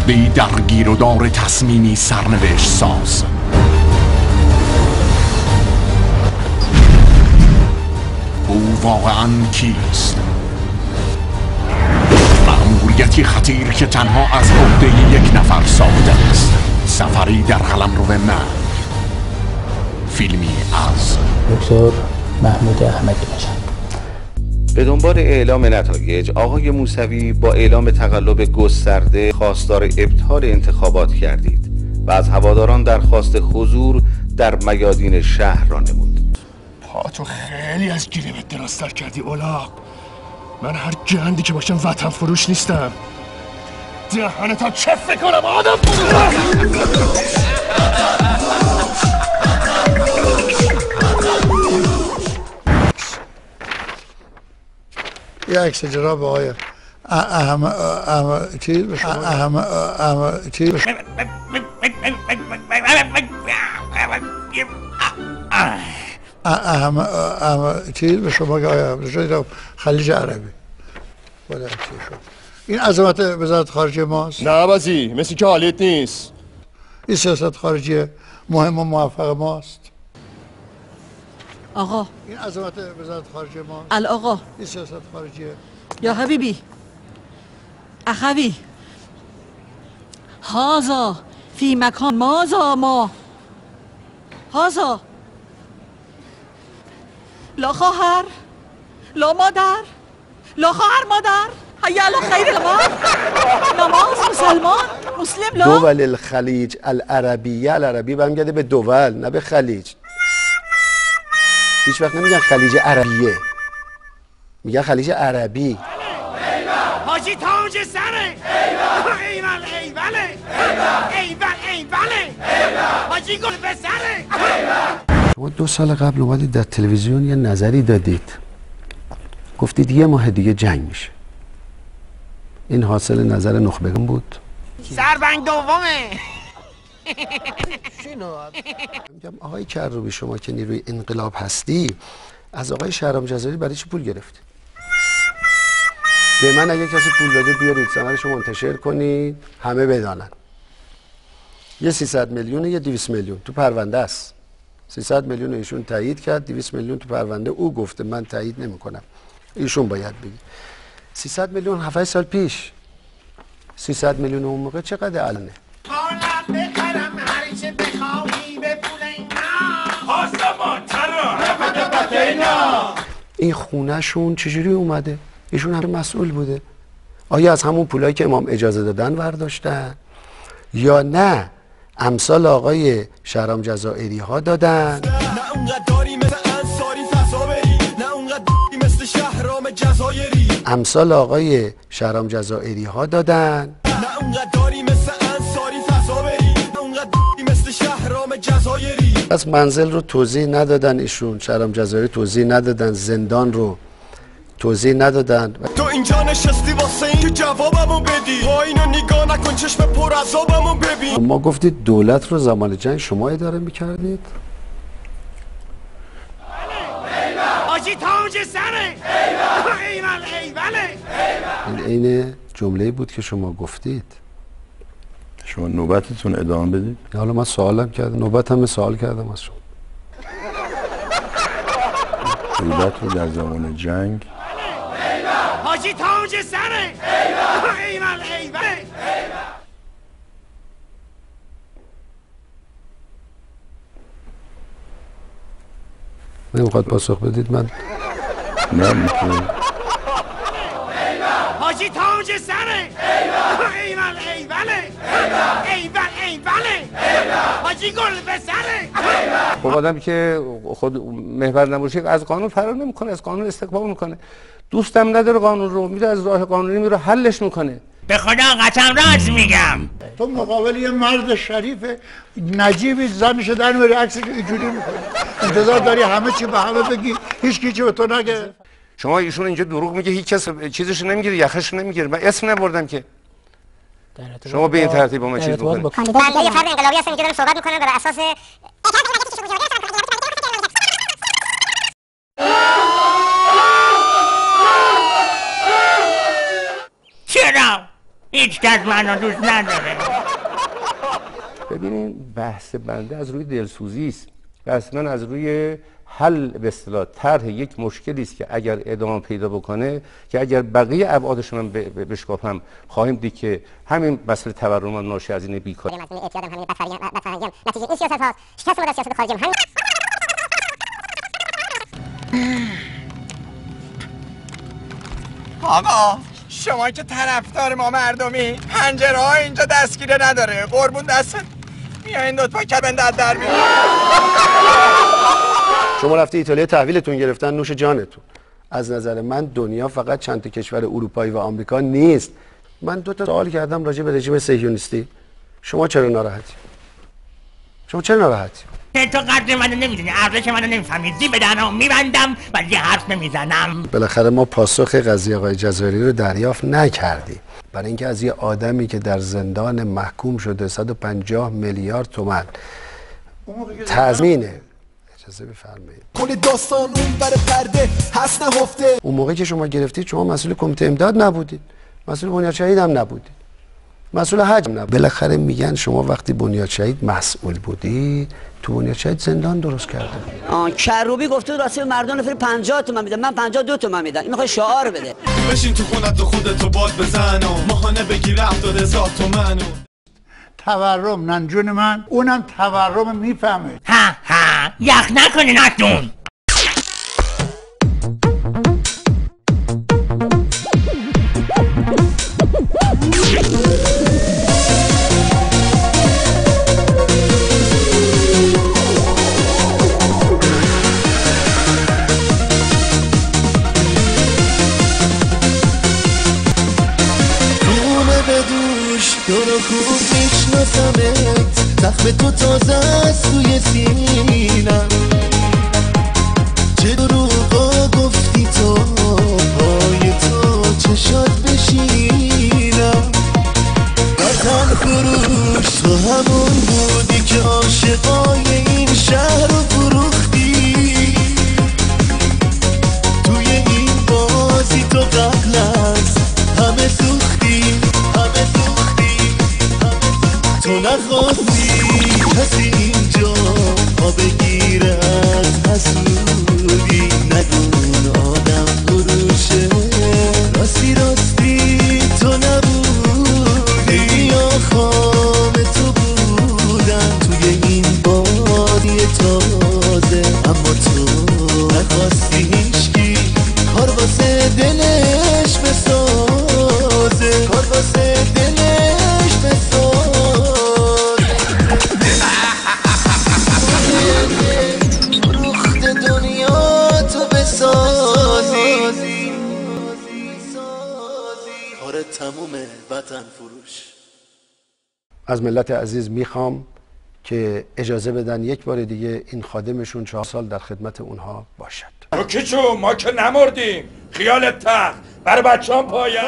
مردی در گیر و دار تصمیمی سرنوشت ساز. او واقعاً کیست؟ مأموریتی خطیر که تنها از عهده یک نفر ساخته است. سفری در قلمرو مرگ. فیلمی از دکتر محمود احمدی باشد. به دنبال اعلام نتایج، آقای موسوی با اعلام تقلب گسترده خواستار ابطال انتخابات گردید و از هواداران درخواست حضور در میادین شهر را نمود. پاتو خیلی از گیریمت دراستر کردی اولاق. من هر گندی که باشم وطن فروش نیستم. دهنتا چف کنم آدم فروش. یه عکس جناب آقای چیز به شما که خلیج عربی این عظمت وزارت خارجه ماست؟ نه بازی مثل که حالیت نیست. این سیاست خارجی مهم و موفق ماست. آقا این عظمت وزارت خارجه ماست. الآقا این سیاست خارجی یا حبیبی اخوی هذا فی مکان ماذا ما هذا لا خواهر لا مادر لا خواهر مادر هيا على خير الأمر نماز مسلمان مسلم لا دول الخلیج العربیه العربی برمیگرده به دول نه به خلیج. هیچ وقت نمیگن خلیج عربیه، میگن خلیج عربی. حاجی تاج سره ایول ایوله ایول ایوله حاجی گل به سره. شما 2 سال قبل اومدید در تلویزیون یه نظری دادید، گفتید 1 ماه دیگه جنگ میشه. این حاصل نظر نخبگان بود؟ سربنگ دومه. میگم آقای کروبی شما که نیروی انقلاب هستی از آقای شهرام جزایری برای چی پول گرفتی؟ به من اگه کسی پول داده بیارید ثمرشو منتشر کنید همه بدانن. یه 300 میلیون یه 200 میلیون تو پرونده است. 300 میلیون ایشون تایید کرد، 200 میلیون تو پرونده او گفته من تایید نمی‌کنم. ایشون باید بگه. 300 میلیون 7 سال پیش. 300 میلیون اون موقع چقدر الانه؟ این خونهشون چجوری اومده؟ ایشون هم مسئول بوده. آیا از همون پولایی که امام اجازه دادن برداشتن یا نه امثال آقای شهرام جزائری ها دادن؟ نه اونقداری مثل انصاری فضا بری، نه اونقداری مثل شهرام جزائری. امثال آقای شهرام جزائری ها دادن. نه اونقداری مثل انصاری فضا بری، نه اونقداری مثل شهرام جزائری. پس منزل رو توضیح ندادن ایشون، شهرام جزائری توضیح ندادن، زندان رو توضیح ندادن. تو اینجا نشستی واسه این که جوابمو بدی، با اینو نگاه نکن چشم پر عذابمو ببین. ما گفتید دولت رو زمان جنگ شما اداره میکردید؟ حاجی تاج سره ایول ایوله. این عین جمله‌ای بود که شما گفتید. شما نوبتتون ادامه بدید. حالا من سوالم کردم، نوبتم سوال کردم از شما. دولت رو در زمان جنگ حاجی تاج سره ایول ایوله. نمیخواد پاسخ بدید؟ من نه میتونم. حاجی تاج سره ایول ایوله ایول ایوله حاجی گل به سره. خب آدم که خود محور نباشه از قانون فرار نمیکنه، از قانون استقبال میکنه. دوستم نداره قانون رو، میره از راه قانونی میره حلش میکنه. به خدا قسم راست میگم. تو مقابل یه مرد شریف نجیبی زنشو در میاری عکسش اینجوری میکنی، انتظار داری همه چی به همه بگی هیچ کی چی به تو نگه؟ شما ایشون اینجا دروغ میگه، هیچ کس چیزش نمیگیره، یخش نمیگیره. من اسم نبردم که شما به این ترتیب با من چیز بکنید. من یه فرد انقلابی هستم اینجا دارم صحبت میکنم بر اساس چرا هیچ کس منو دوست نداره. ببینین بحث بنده از روی دلسوزی است. بحث من از روی حل به اصطلاح طرح یک مشکلی است که اگر ادامه پیدا بکنه، که اگر بقیه ابعادش من بشکافم خواهیم دید که همین مسئله تورم هم ناشی از این بیکاری. اعتیادم همین بدفرهنگی نتیجه این سیاست هاست. شکست ما در سیاست خارجی هم آقا شما که طرفدار ما مردمی، پنجره ها اینجا دستگیره نداره، قربون دستت میایین لطفا کبنده در بیارین. شما رفتی ایتالیا تحویلتون گرفتن نوش جانتون. از نظر من دنیا فقط چند تا کشور اروپایی و آمریکا نیست. من 2 تا سوال کردم راجع به رژیم صهیونیستی. شما چرا ناراحتی؟ شما چرا ناراحتی؟ تو قدر منو نمیدونی، ارزش منو نمیفهمی. زی به دهنم میبندم ولی حرف نمیزنم. بالاخره ما پاسخ قضیه آقای جزایری رو دریافت نکردیم. برای اینکه از یه آدمی که در زندان محکوم شده 150 میلیارد تومان تضمینه، اجازه بفرمایید، کل داستان اون بر پرده هست نهفته. اون موقع که شما گرفتید شما مسئول کمیته امداد نبودید، مسئول بنیاد شهید هم نبودید، مسئول حج هم نبودید. بالاخره میگن شما وقتی بنیاد شهید مسئول بودی تو بنیاد شهید زندان درست کرده. کروبی گفته راستی مردم نفر 50 تومن میدن، من 52 تومن میدم. این میخواد شعار بده. بشین تو خونت و خودتو باد بزن و ماهانه بگیر 70,000 تومن. تورم ننجون من، اونم تورم میفهمه. ها یخ نکنین اتون. تو رو خوب میشناسمت، زخم تو تازه است توی سینم. چه دروغا گفتی تو پای تو چشات بشینم. وطن فروش تو همون بودی که عاشقای این شهر رو فروختی. توی این بازی تو قبل از همه سوختی، تو نخواستی کسی اینجا ما بگیره از حسودی. نگون آدم فروشه، راستی تو نبودی یا خام تو بودم توی این بادی تازه. اما تو نخواستی هیچکی کار واسه دلش بسازه، کار واسه دلش بسازه. تمومه وطن فروش. از ملت عزیز میخوام که اجازه بدن یک بار دیگه این خادمشون 4 سال در خدمت اونها باشد. ما که نمردیم، خیالت تخت برای بچه هم پایم.